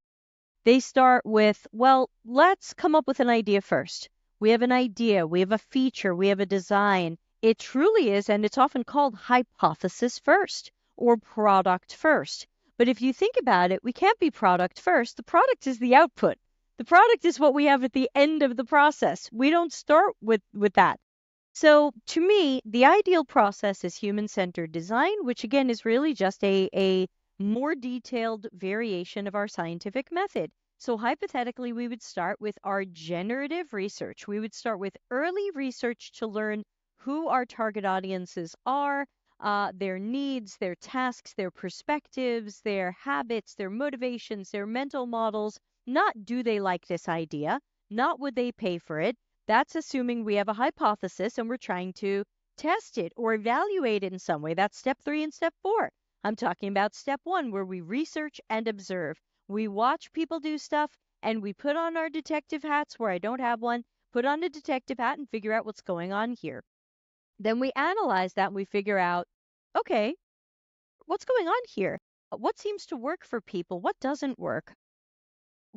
They start with, well, let's come up with an idea first. We have an idea, we have a feature, we have a design. It truly is, and it's often called hypothesis first or product first. But if you think about it, we can't be product first. The product is the output. The product is what we have at the end of the process. We don't start with that. So to me, the ideal process is human-centered design, which again is really just a more detailed variation of our scientific method. So hypothetically, we would start with our generative research. We would start with early research to learn who our target audiences are, their needs, their tasks, their perspectives, their habits, their motivations, their mental models. Not do they like this idea, not would they pay for it. That's assuming we have a hypothesis and we're trying to test it or evaluate it in some way. That's step three and step four. I'm talking about step one, where we research and observe. We watch people do stuff and we put on our detective hats where I don't have one, put on a detective hat and figure out what's going on here. Then we analyze that and we figure out, okay, what's going on here? What seems to work for people? What doesn't work?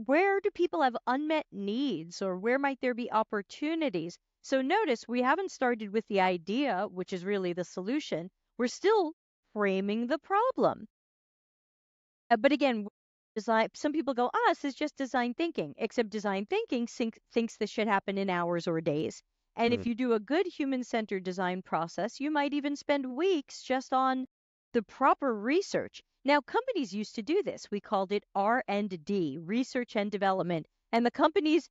Where do people have unmet needs or where might there be opportunities? So notice we haven't started with the idea, which is really the solution. We're still framing the problem. But again, some people go, this is just design thinking, except design thinking thinks this should happen in hours or days. And if you do a good human-centered design process, you might even spend weeks just on the proper research. Now, companies used to do this. We called it R&D, research and development. And the companies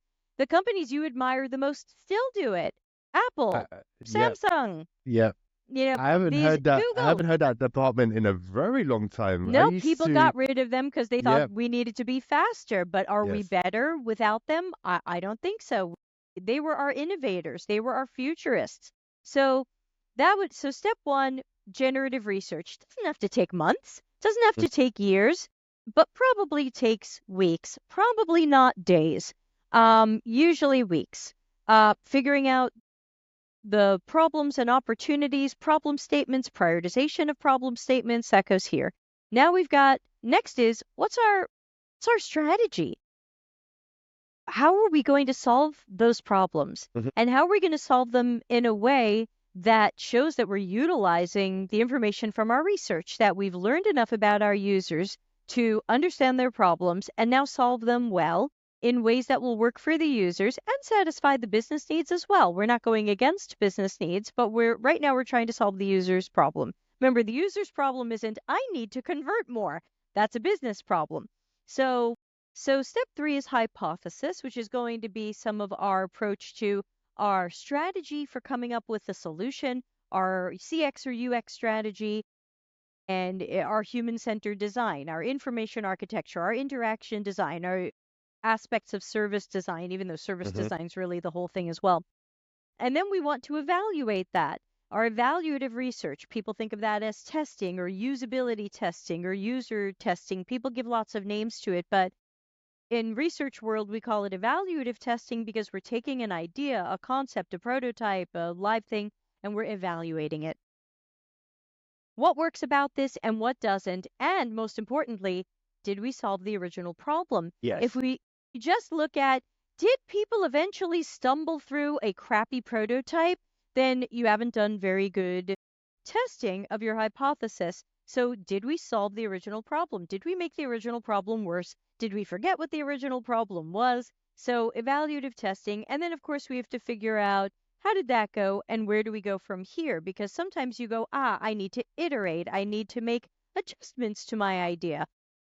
you admire the most still do it. Apple, Yeah, Samsung, yeah. I haven't these heard that. I Google. haven't heard that department in a very long time. I No, used people to. got rid of them because they Yeah. thought we needed to be faster. But are we Yes. better without them? I don't think so. They were our innovators. They were our futurists. So so step one, generative research. Doesn't have to take months. Doesn't have to take years, but probably takes weeks. Probably not days. Usually weeks. Figuring out the problems and opportunities, problem statements, prioritization of problem statements, that goes here. Now next is, what's our strategy? How are we going to solve those problems? And how are we going to solve them in a way that shows that we're utilizing the information from our research, that we've learned enough about our users to understand their problems and now solve them well in ways that will work for the users and satisfy the business needs as well. We're not going against business needs, but right now we're trying to solve the user's problem. Remember, the user's problem isn't, I need to convert more. That's a business problem. So step 3 is hypothesis, which is going to be some of our approach to our strategy for coming up with a solution, our CX or UX strategy, and our human-centered design, our information architecture, our interaction design, our aspects of service design, even though service design is really the whole thing as well. And then we want to evaluate that. Our evaluative research, people think of that as testing or usability testing or user testing. People give lots of names to it, but in research world, we call it evaluative testing because we're taking an idea, a concept, a prototype, a live thing, and we're evaluating it. What works about this and what doesn't? And most importantly, did we solve the original problem? Yes. If we just look at, did people eventually stumble through a crappy prototype? Then you haven't done very good testing of your hypothesis. So did we solve the original problem? Did we make the original problem worse? Did we forget what the original problem was? So evaluative testing. And then, of course, we have to figure out, how did that go and where do we go from here? Because sometimes you go, I need to iterate. I need to make adjustments to my idea.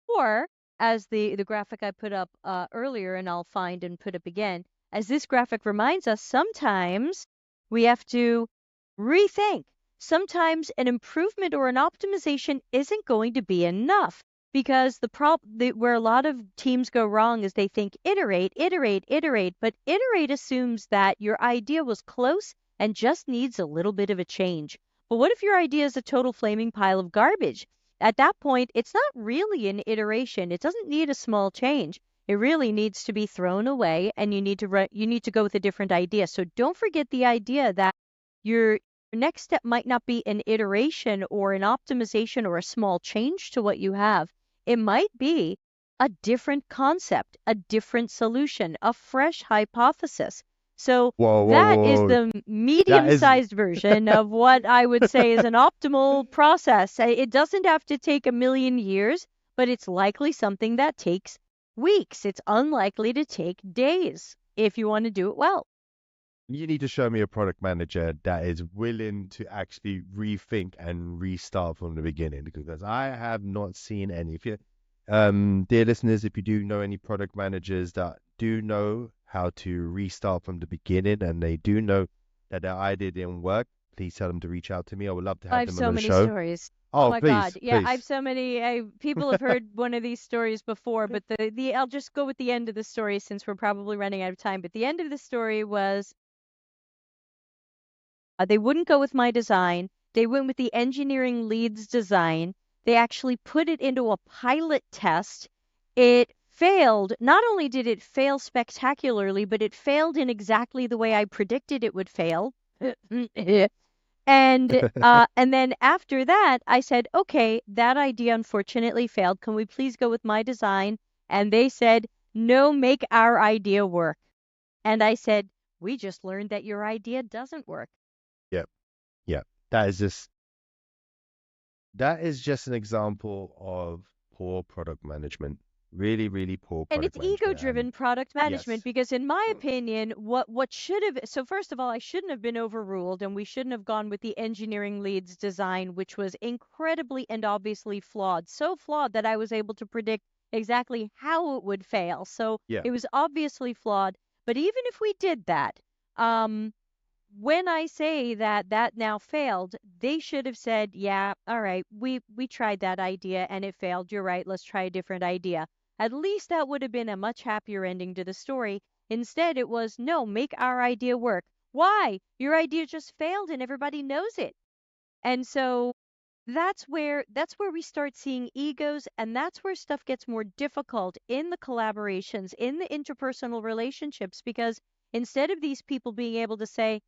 Or, as the graphic I put up earlier, and I'll find and put up again, as this graphic reminds us, sometimes we have to rethink. Sometimes an improvement or an optimization isn't going to be enough, because where a lot of teams go wrong is they think iterate, iterate, iterate, but iterate assumes that your idea was close and just needs a little bit of a change. But what if your idea is a total flaming pile of garbage? At that point, it's not really an iteration. It doesn't need a small change. It really needs to be thrown away, and you need to go with a different idea. So don't forget the idea that your next step might not be an iteration or an optimization or a small change to what you have. It might be a different concept, a different solution, a fresh hypothesis. So that is the medium-sized version of what I would say is an optimal process. It doesn't have to take a million years, but it's likely something that takes weeks. It's unlikely to take days if you want to do it well. You need to show me a product manager that is willing to actually rethink and restart from the beginning, because I have not seen any. If you, dear listeners, if you do know any product managers that do know how to restart from the beginning and they do know that their idea didn't work, please tell them to reach out to me. I would love to have them on the show. I have so many stories. Oh, my please, God. Yeah, please. I have so many. People have heard one of these stories before, but I'll just go with the end of the story since we're probably running out of time. But the end of the story was they wouldn't go with my design. They went with the engineering lead's design. They actually put it into a pilot test. It failed. Not only did it fail spectacularly, but it failed in exactly the way I predicted it would fail. And then after that, I said, okay, that idea unfortunately failed. Can we please go with my design? And they said, no, make our idea work. And I said, we just learned that your idea doesn't work. Yep. That is just That is just an example of poor product management. Really, really poor And it's product management. And ego-driven product management yes. because in my opinion, what should have so first of all, I shouldn't have been overruled and we shouldn't have gone with the engineering lead's design, which was incredibly and obviously flawed. So flawed that I was able to predict exactly how it would fail. So Yeah. it was obviously flawed. But even if we did that, um, when I say that that now failed, they should have said, "Yeah, all right, we tried that idea and it failed. You're right. Let's try a different idea." At least that would have been a much happier ending to the story. Instead, it was, "No, make our idea work." Why? Your idea just failed and everybody knows it. And so that's where we start seeing egos, and that's where stuff gets more difficult in the collaborations, in the interpersonal relationships, because instead of these people being able to say,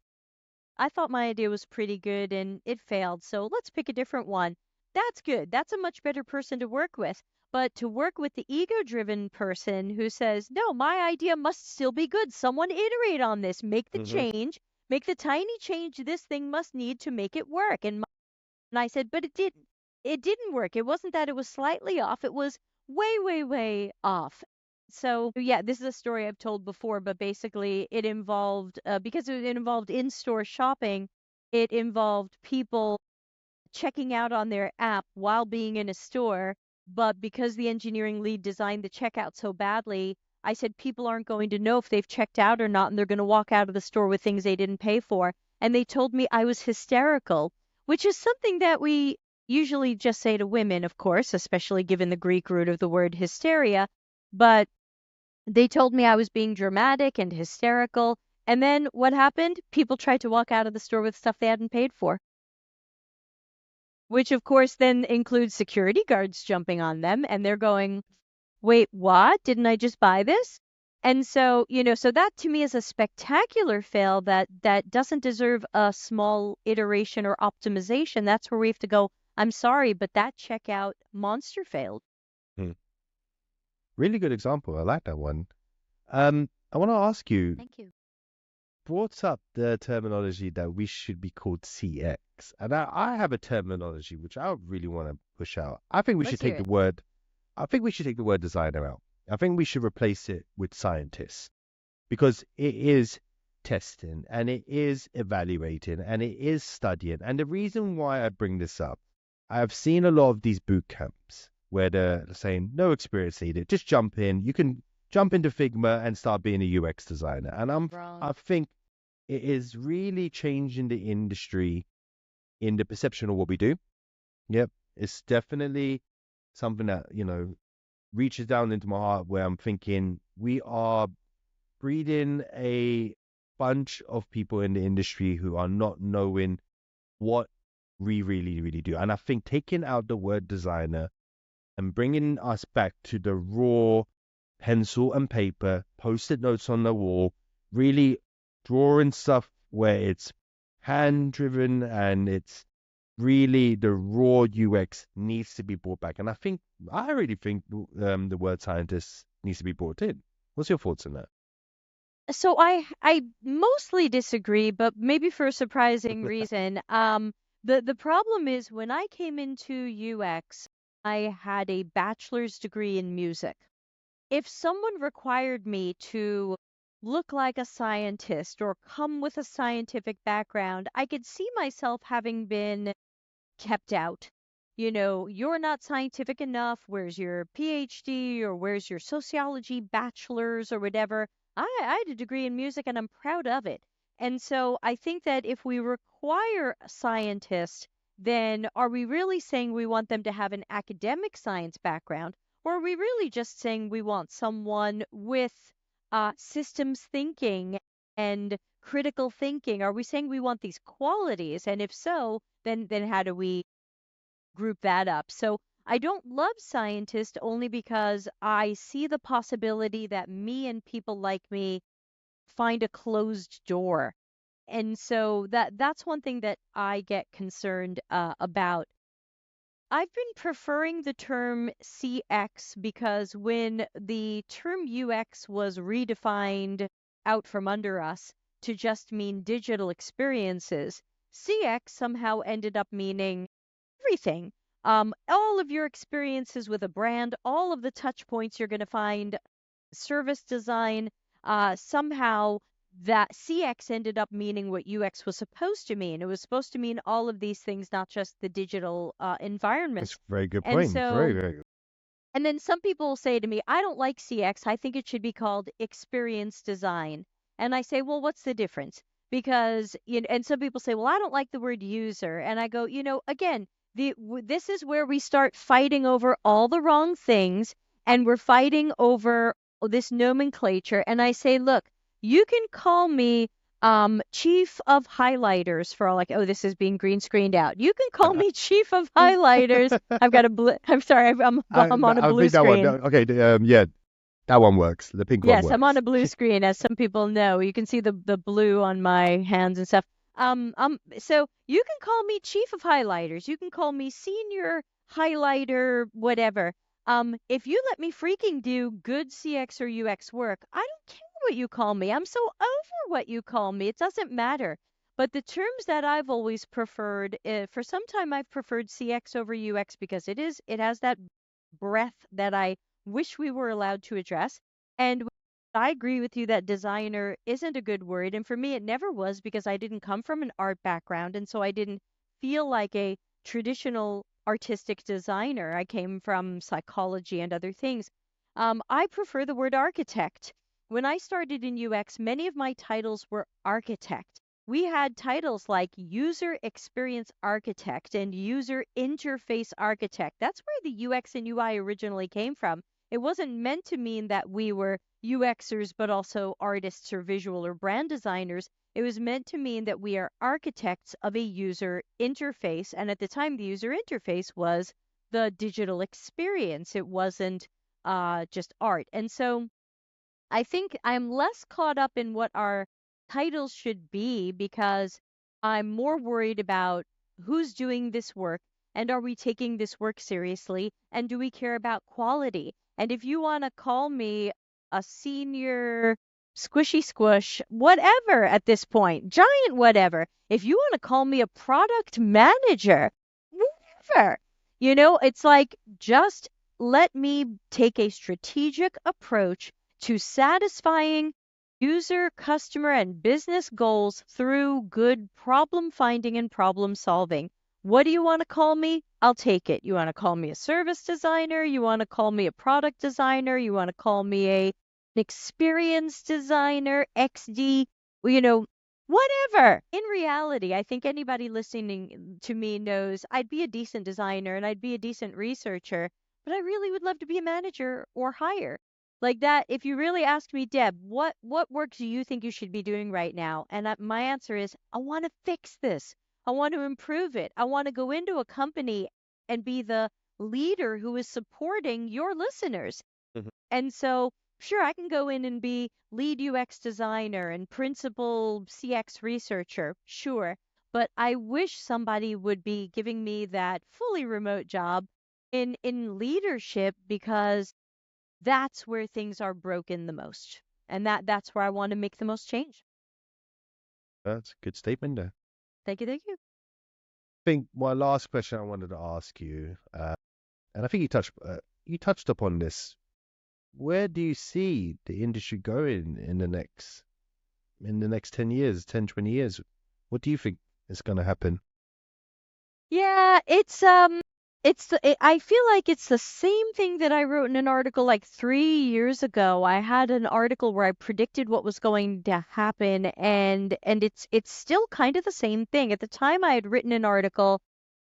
I thought my idea was pretty good and it failed, so let's pick a different one. That's good. That's a much better person to work with. But to work with the ego driven person who says, no, my idea must still be good. Someone iterate on this, make the Hmm. change, make the tiny change this thing must need to make it work. And I said, but it didn't. It didn't work. It wasn't that it was slightly off, it was way, way, way off. So, yeah, this is a story I've told before, but basically it involved, because it involved in store shopping, it involved people checking out on their app while being in a store. But because the engineering lead designed the checkout so badly, I said people aren't going to know if they've checked out or not, and they're going to walk out of the store with things they didn't pay for. And they told me I was hysterical, which is something that we usually just say to women, of course, especially given the Greek root of the word hysteria. But they told me I was being dramatic and hysterical. And then what happened? People tried to walk out of the store with stuff they hadn't paid for, which of course then includes security guards jumping on them and they're going, wait, what? Didn't I just buy this? And so, so that to me is a spectacular fail that doesn't deserve a small iteration or optimization. That's where we have to go, I'm sorry, but that checkout monster failed. Hmm. Really good example. I like that one. I want to ask you, Thank you. brought up the terminology that we should be called CX. And I have a terminology which I really want to push out. Let's hear it. I think we should take the word designer out. I think we should replace it with scientists because it is testing and it is evaluating and it is studying. And the reason why I bring this up, I have seen a lot of these boot camps where they're saying no experience needed, just jump in. You can jump into Figma and start being a UX designer. And Wrong. I think it is really changing the industry in the perception of what we do. Yep, it's definitely something that, reaches down into my heart where I'm thinking we are breeding a bunch of people in the industry who are not knowing what we really, really do. And I think taking out the word designer and bringing us back to the raw pencil and paper, post-it notes on the wall, really drawing stuff where it's hand driven and it's really the raw UX needs to be brought back. And I really think the word scientist needs to be brought in. What's your thoughts on that? So I mostly disagree, but maybe for a surprising reason. The problem is when I came into UX, I had a bachelor's degree in music. If someone required me to look like a scientist or come with a scientific background, I could see myself having been kept out. You're not scientific enough. Where's your PhD or where's your sociology bachelor's or whatever? I had a degree in music and I'm proud of it. And so I think that if we require scientists, then are we really saying we want them to have an academic science background? Or are we really just saying we want someone with systems thinking and critical thinking? Are we saying we want these qualities? And if so, then how do we group that up? So I don't love scientists only because I see the possibility that me and people like me find a closed door. And so that's one thing that I get concerned about. I've been preferring the term CX because when the term UX was redefined out from under us to just mean digital experiences, CX somehow ended up meaning everything. all of your experiences with a brand, all of the touch points you're going to find, service design, somehow that CX ended up meaning what UX was supposed to mean. It was supposed to mean all of these things, not just the digital That's environments. a very good And point. Very, so, very good. and then some people will say to me, I don't like CX. I think it should be called experience design. And I say, well, what's the difference? Because, and some people say, well, I don't like the word user. And I go, again, this is where we start fighting over all the wrong things, and we're fighting over this nomenclature. And I say, look, you can call me chief of highlighters for all, like, oh, this is being green screened out. You can call me chief of highlighters. I've got a blue. I'm sorry, I'm on a I blue think that one. screen. Okay, yeah, that one works. The pink one Yes, I'm on works. a blue screen, as some people know. You can see the blue on my hands and stuff. So you can call me chief of highlighters. You can call me senior highlighter, whatever. If you let me freaking do good CX or UX work, I don't care what you call me. I'm so over what you call me. It doesn't matter. But the terms that I've always preferred, for some time I've preferred CX over UX because it has that breadth that I wish we were allowed to address. And I agree with you that designer isn't a good word. And for me, it never was because I didn't come from an art background. And so I didn't feel like a traditional artistic designer. I came from psychology and other things. I prefer the word architect. When I started in UX, many of my titles were architect. We had titles like user experience architect and user interface architect. That's where the UX and UI originally came from. It wasn't meant to mean that we were UXers, but also artists or visual or brand designers. It was meant to mean that we are architects of a user interface. And at the time, the user interface was the digital experience. It wasn't just art. And so I think I'm less caught up in what our titles should be because I'm more worried about who's doing this work, and are we taking this work seriously, and do we care about quality? And if you want to call me a senior squishy squish, whatever at this point, giant whatever, if you want to call me a product manager, whatever, it's like just let me take a strategic approach to satisfying user, customer, and business goals through good problem finding and problem solving. What do you want to call me? I'll take it. You want to call me a service designer? You want to call me a product designer? You want to call me an experience designer, XD? Well, whatever. In reality, I think anybody listening to me knows I'd be a decent designer and I'd be a decent researcher, but I really would love to be a manager or higher. Like that, if you really ask me, Deb, what work do you think you should be doing right now? And my answer is, I want to fix this. I want to improve it. I want to go into a company and be the leader who is supporting your listeners. Mhm. And so, sure, I can go in and be lead UX designer and principal CX researcher, sure. But I wish somebody would be giving me that fully remote job in leadership, because that's where things are broken the most. And that's where I want to make the most change. That's a good statement there. Thank you, thank you. I think my last question I wanted to ask you, and I think you touched upon this. Where do you see the industry going in the next 10 years, 10, 20 years? What do you think is going to happen? Yeah, I feel like it's the same thing that I wrote in an article like 3 years ago. I had an article where I predicted what was going to happen, and it's still kind of the same thing. At the time, I had written an article,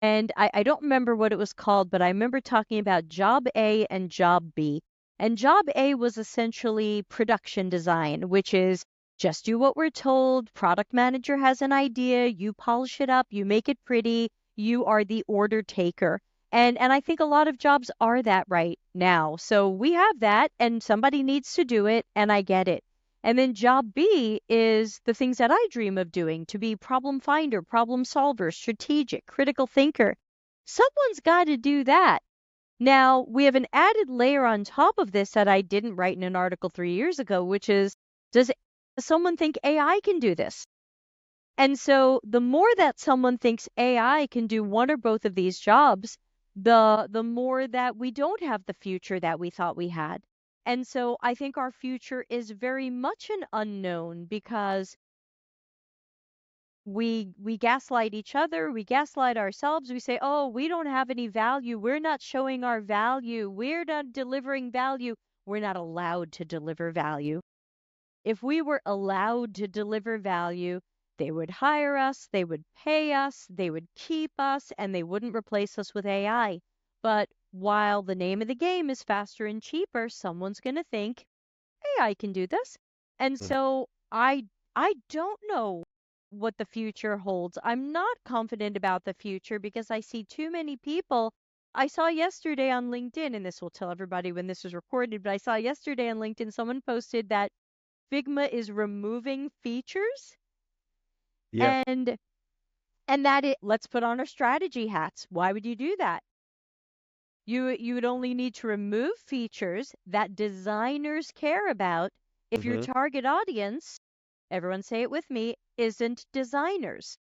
and I don't remember what it was called, but I remember talking about job A and job B. And job A was essentially production design, which is just do what we're told. Product manager has an idea, you polish it up, you make it pretty, you are the order taker. And I think a lot of jobs are that right now. So we have that, and somebody needs to do it, and I get it. And then job B is the things that I dream of doing, to be problem finder, problem solver, strategic, critical thinker. Someone's got to do that. Now, we have an added layer on top of this that I didn't write in an article 3 years ago, which is, does someone think AI can do this? And so the more that someone thinks AI can do one or both of these jobs, the more that we don't have the future that we thought we had. And so I think our future is very much an unknown because we gaslight each other, we gaslight ourselves. We say, "Oh, we don't have any value. We're not showing our value. We're not delivering value." We're not allowed to deliver value. If we were allowed to deliver value, they would hire us, they would pay us, they would keep us, and they wouldn't replace us with AI. But while the name of the game is faster and cheaper, someone's going to think, AI can do this. And Mhm. so I don't know what the future holds. I'm not confident about the future because I see too many people. I saw yesterday on LinkedIn, and this will tell everybody when this is recorded, but I saw yesterday on LinkedIn someone posted that Figma is removing features Yep. and that it let's put on our strategy hats. Why would you do that? You would only need to remove features that designers care about if your Hmm. target audience, everyone say it with me, isn't designers.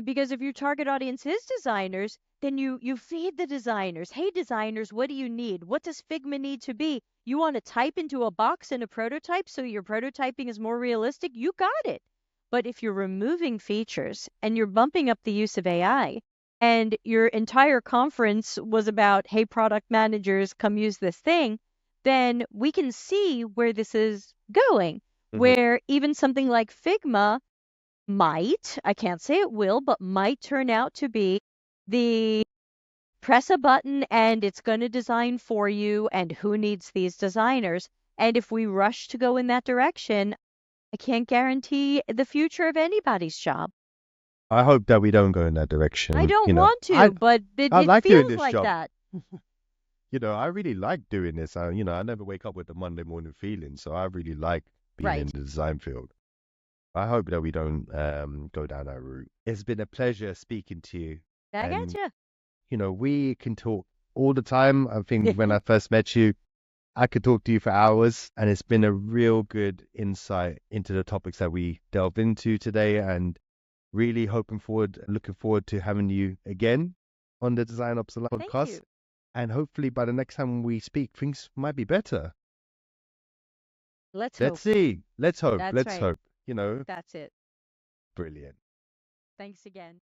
Because if your target audience is designers, then you feed the designers. Hey designers, what do you need? What does Figma need to be? You want to type into a box in a prototype so your prototyping is more realistic? You got it. But if you're removing features and you're bumping up the use of AI, and your entire conference was about, hey, product managers, come use this thing, then we can see where this is going. Hmm. Where even something like Figma might, I can't say it will, but might turn out to be the press a button and it's going to design for you, and who needs these designers? And if we rush to go in that direction, I can't guarantee the future of anybody's job. I hope that we don't go in that I direction. don't want I to, but it, I it like doing feels this like job. that. I really like doing this. I never wake up with the Monday morning feeling, so I really like being in Right. the design field. I hope that we don't go down that route. It's been a pleasure speaking to you, I and gotcha. we can talk all the time. I think when I first met you, I could talk to you for hours, and it's been a real good insight into the topics that we delved into today, and really looking forward to having you again on the Design Ops Alive Thank podcast. you. And hopefully by the next time we speak, things might be better. Let's Let's hope. see. Let's hope. That's Let's right. hope. That's it. Brilliant. Thanks again.